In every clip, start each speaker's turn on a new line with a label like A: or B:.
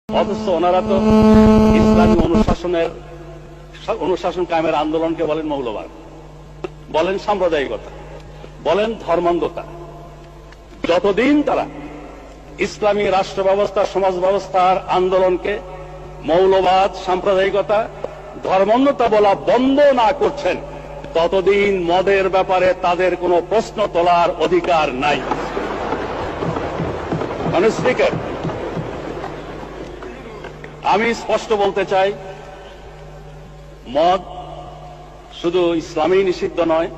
A: অথচ ওনারা তো ইসলামী অনুশাসন কায়েমের আন্দোলনকে বলেন মৌলবাদ, বলেন সাম্প্রদায়িকতা, বলেন ধর্মান্ধতা। যতদিন তারা ইসলামী রাষ্ট্র ব্যবস্থা, সমাজ ব্যবস্থার আন্দোলনকে মৌলবাদ, সাম্প্রদায়িকতা, ধর্মান্ধতা বলা বন্ধ না করছেন, ততদিন মদের ব্যাপারে তাদের কোনো প্রশ্ন তোলার অধিকার নাই। মানে স্পিকার, আমি স্পষ্ট বলতে চাই, মদ শুধু ইসলামেই নিষিদ্ধ নয়,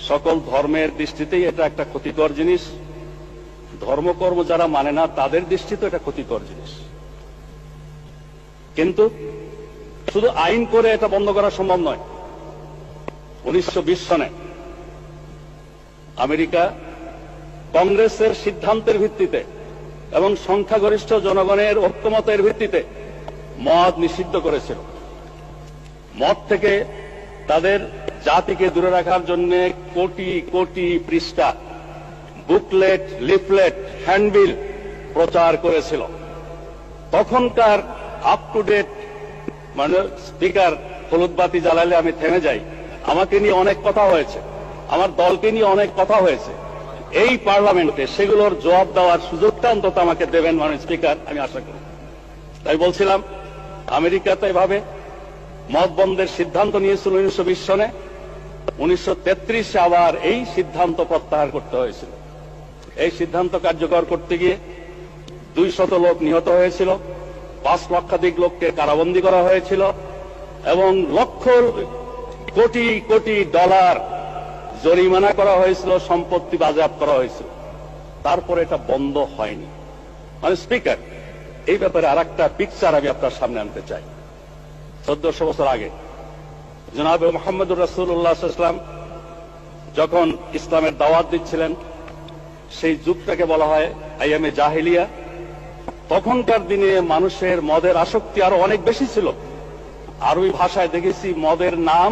A: সকল ধর্মের দৃষ্টিতেই এটা একটা ক্ষতিকর জিনিস। ধর্মকর্ম যারা মানে না তাদের দৃষ্টিতে এটা ক্ষতিকর জিনিস। কিন্তু শুধু আইন করে এটা বন্ধ করা সম্ভব নয়। 1920 সনে আমেরিকা কংগ্রেসের সিদ্ধান্তের ভিত্তিতে এবং সংখ্যাগরিষ্ঠ জনগণের ঐক্যমতের ভিত্তিতে মদ নিষিদ্ধ করেছিল। মদ থেকে তাদের জাতিকে দূরে রাখার জন্য কোটি কোটি পৃষ্ঠা বুকলেট, লিফলেট, হ্যান্ডবিল প্রচার করেছিল। তখনকার আপ টু ডেট মানে স্পিকার, হলুদ বাতি জ্বালালে আমি থেমে যাই। আমাকে নিয়ে অনেক কথা হয়েছে, আমার দলকে নিয়ে অনেক কথা হয়েছে। এই পার্লামেন্টে সেগুলোর জবাব দেওয়ার সুযোগটা অন্তত আমাকে দেবেন মাননীয় স্পিকার, আমি আশা করি। তাই বলছিলাম, আমেরিকাতে এভাবে মদ বন্ধের সিদ্ধান্ত নিয়েছিল 1920 সনে। 1933 আবার এই সিদ্ধান্ত প্রত্যাহার করতে হয়েছিল। এই সিদ্ধান্ত কার্যকর করতে গিয়ে 200 লোক নিহত হয়েছিল, 5 লক্ষাধিক লোককে কারাবন্দী করা হয়েছিল এবং লক্ষ কোটি কোটি ডলার জরিমানা করা হয়েছিল, সম্পত্তি বাজেয়াপ্ত করা হয়েছিল। তারপরে এটা বন্ধ হয়নি। মানে স্পিকার, এই ব্যাপারে আরেকটা পিকচার আমি আপনার সামনে আনতে চাই। 1400 বছর আগে জনাব মুহাম্মদুর রাসূলুল্লাহ সাল্লাল্লাহু আলাইহি ওয়াসাল্লাম যখন ইসলামের দাওয়াত দিচ্ছিলেন, সেই যুগটাকে বলা হয় আইয়ামে জাহেলিয়া। তখনকার দিনে মানুষের মদের আসক্তি আরো অনেক বেশি ছিল। আরবি ভাষায় দেখেছি মদের নাম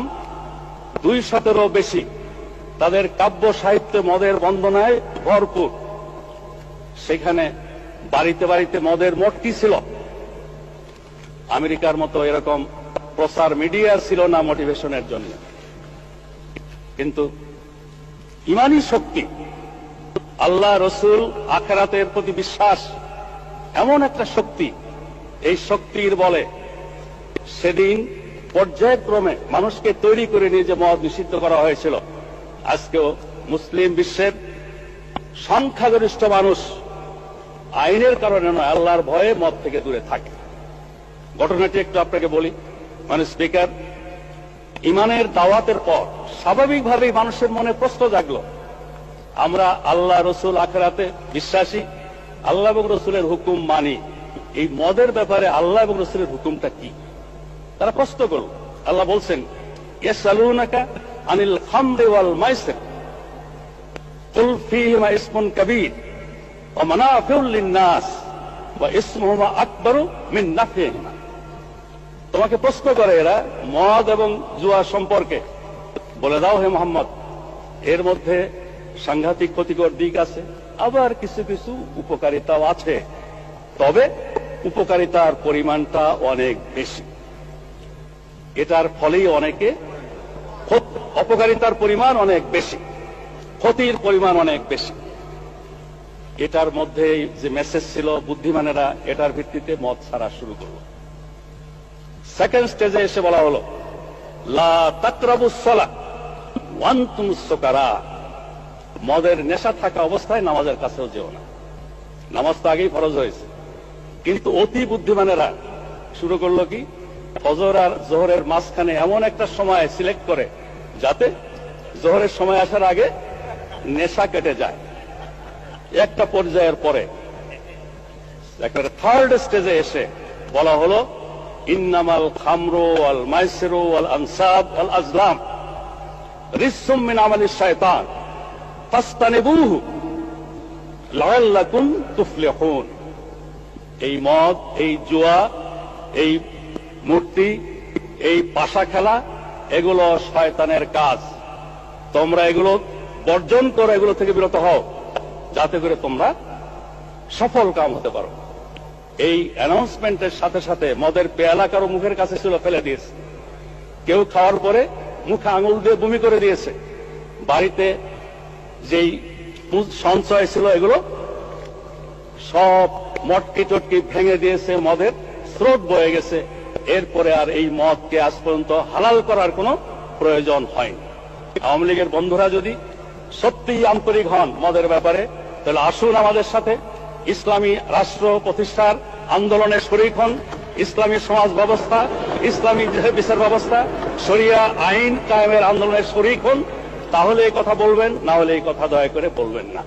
A: 200-এরও বেশি। তাদের কাব্য সাহিত্যে মদের বন্দনায় ভরপুর। সেখানে বাড়িতে বাড়িতে মদের মটকি ছিল। আমেরিকার মতো এরকম প্রচার মিডিয়া ছিল না মোটিভেশনের জন্য। কিন্তু ইমানি শক্তি, আল্লাহ, রসুল, আখিরাতের প্রতি বিশ্বাস এমন একটা শক্তি, এই শক্তির বলে সেদিন পর্যায়ক্রমে মানুষকে তৈরি করে নিয়ে যে মদ নিষিদ্ধ করা হয়েছিল। আজকেও মুসলিম বিশ্বের সংখ্যাগরিষ্ঠ মানুষ আইনের কারণে নয়, আল্লাহর ভয়ে মদ থেকে দূরে থাকে। ঘটনাটি একটু আপনাকে বলি। মানে স্পিকার, ইমানের দাওয়াতের পর স্বাভাবিকভাবেই মানুষের মনে প্রশ্ন জাগলো, আমরা আল্লাহ, রসুল, আখিরাতে বিশ্বাসী, আল্লাহ এবং রসুলের হুকুম মানি, এই মদের ব্যাপারে আল্লাহ এবং রসুলের হুকুমটা কি? তারা প্রশ্ন করল। আল্লাহ বলছেন, ইয়াসআলুনাকা আনিল খামরি ওয়াল মাইসির কুল ফীহিমা ইসমুন কাবীর ওয়া মানাফিউ লিন-নাস ওয়া ইসমুহুমা আকবারু মিন নাফইহিমা। তোমাকে প্রশ্ন করে এরা মদ এবং জুয়া সম্পর্কে। বলে দাও হে মুহাম্মদ, এর মধ্যে সাংঘাতিক ক্ষতিকর দিক আছে, আবার কিছু কিছু উপকারিতাও আছে। তবে উপকারিতার পরিমাণটা অনেক বেশি। এটার ফলেই অনেকে, অপকারিতার পরিমাণ অনেক বেশি, ক্ষতির পরিমাণ অনেক বেশি। এটার মধ্যে যে মেসেজ ছিল, বুদ্ধিমানেরা এটার ভিত্তিতে মদ ছাড়া শুরু করলো। সেকেন্ড স্টেজে এসে বলা হলো, লা তাকরাবুস সালাহ ওয়া আনতুম সুকারা। মদের নেশা থাকা অবস্থায় নামাজের কাছেও যেও না। নামাজ তো আগেই ফরজ হয়েছে, কিন্তু অতি বুদ্ধিমানেরা শুরু করলো কি, ফজর আর জোহরের মাঝখানে এমন একটা সময় সিলেক্ট করে যাতে জোহরের সময় আসার আগে নেশা কেটে যায়। একটা পর্যায়ের পরে একটা থার্ড স্টেজে এসে বলা হলো, ইন্নামাল খামরু ওয়াল মাইসিরু ওয়াল আনসাব ওয়াল আজলাম রিজসুম মিন আমালিশ শায়তান ফাসতানিবুহু লাআল্লাকুম তুফলিহুন। এই মদ, এই জুয়া, এই মূর্তি, এই পাশা খেলা, এগুলো শয়তানের কাজ। তোমরা এগুলো বর্জন করো, এগুলো থেকে বিরত হও, যাতে করে তোমরা সফল কাম হতে পারো। এই অ্যানাউন্সমেন্টের সাথে সাথে মদের পেয়ালা কারো মুখের কাছে ছিল, ফেলে দিয়েছে। কেউ খাওয়ার পরে মুখে আঙুল দিয়ে বমি করে দিয়েছে। বাড়িতে যেই সঞ্চয় ছিল এগুলো সব মটকি টটকি ভেঙে দিয়েছে, মদের স্রোত বয়ে গেছে। এরপরে আর এই মদকে আজ পর্যন্ত হালাল করার কোনো প্রয়োজন হয়নি। আওয়ামী লীগের বন্ধুরা যদি সত্যিই আন্তরিক হন মদের ব্যাপারে, তাহলে আসুন আমাদের সাথে ইসলামী রাষ্ট্র প্রতিষ্ঠার আন্দোলনে শরীক হন। ইসলামী সমাজ ব্যবস্থা, ইসলামী বিচার ব্যবস্থা, শরিয়া আইন কায়েমের আন্দোলনে শরীক হন। তাহলে এই কথা বলবেন, না হলে এই কথা দয়া করে বলবেন না।